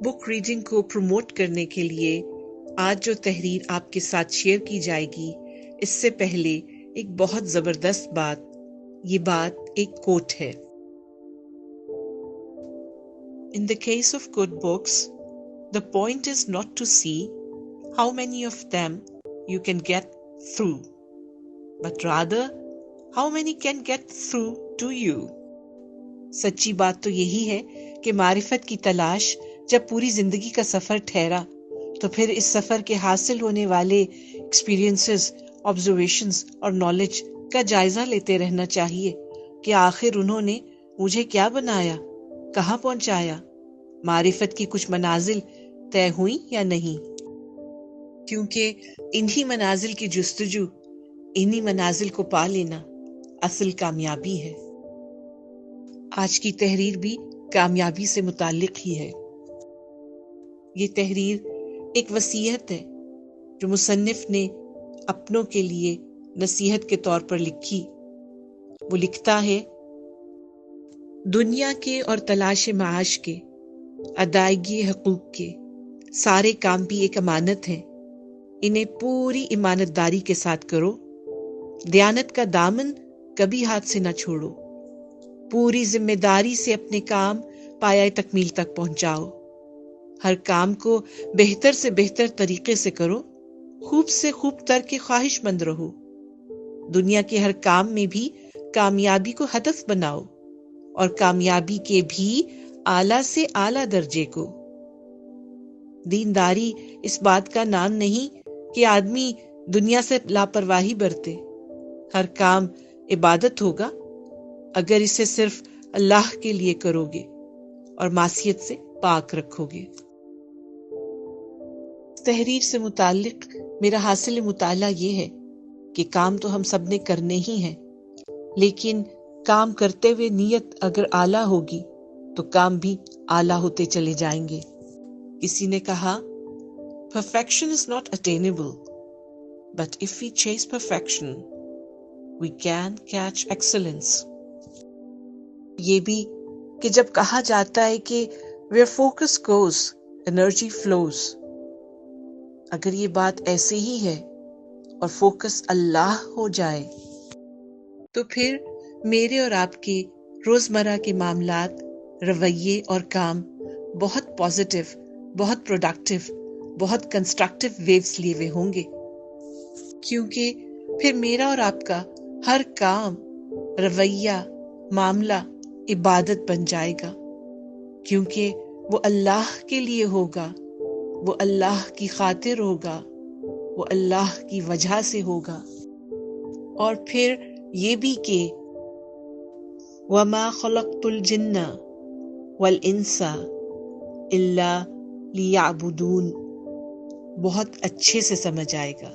Book reading को promote करने के लिए आज जो तहरीर आपके साथ शेयर की जाएगी, इससे पहले एक बहुत जबरदस्त बात, ये बात एक कोट है। In the case of good books, the point is not to see how many of them you can get through, but rather how many can get through to you. सच्ची बात तो यही है कि मारिफत की तलाश जब पूरी जिंदगी का सफर ठहरा, तो फिर इस सफर के हासिल होने वाले एक्सपीरियंसेस, ऑब्जर्वेशंस और नॉलेज का जायजा लेते रहना चाहिए कि आखिर उन्होंने मुझे क्या बनाया, कहाँ पहुंचाया, मारिफत की कुछ मनाजिल तय हुई या नहीं। क्योंकि इन्हीं मनाजिल की जुस्तजू, इन्हीं मनाजिल को पा लेना असल कामयाबी है। आज की तहरीर भी कामयाबी से मुताल्लिक ही है। ये तहरीर एक वसीयत है जो मुसन्निफ ने अपनों के लिए नसीहत के तौर पर लिखी। वो लिखता है, दुनिया के और तलाश माश के, अदायगी हकूक के सारे काम भी एक अमानत हैं। इन्हें पूरी ईमानतदारी के साथ करो। दयानत का दामन कभी हाथ से न छोड़ो। पूरी जिम्मेदारी से अपने काम पाया तकमील तक पहुंचाओ। हर काम को बेहतर से बेहतर तरीके से करो। खूब से खूब तर के ख्वाहिशमंद रहो। दुनिया के हर काम में भी कामयाबी को हदफ बनाओ और कामयाबी के भी आला से आला दर्जे को। दीनदारी इस बात का नाम नहीं कि आदमी दुनिया से लापरवाही बरते। हर काम इबादत होगा अगर इसे सिर्फ अल्लाह के लिए करोगे और मासियत से पाक रखोगे। तहरीर से मुताल्लिक मेरा हासिल मुताला ये है कि काम तो हम सब ने करने ही हैं, लेकिन काम करते हुए नीयत अगर आला होगी तो काम भी आला होते चले जाएंगे। किसी ने कहा, perfection is not attainable, but if we chase perfection, we can catch excellence. ये भी कि जब कहा जाता है कि where focus goes, energy flows, अगर ये बात ऐसे ही है और फोकस अल्लाह हो जाए, तो फिर मेरे और आपके रोजमर्रा के मामलात, रवैये और काम बहुत पॉजिटिव, बहुत प्रोडक्टिव, बहुत कंस्ट्रक्टिव वेव्स लिए हुए होंगे। क्योंकि फिर मेरा और आपका हर काम, रवैया, मामला इबादत बन जाएगा। क्योंकि वो अल्लाह के लिए होगा, वो अल्लाह की खातिर होगा, वो अल्लाह की वजह से होगा। और फिर ये भी कि वमा खलक़तुल जिन्ना वल इंसा इल्ला लियअबुदून बहुत अच्छे से समझ आएगा।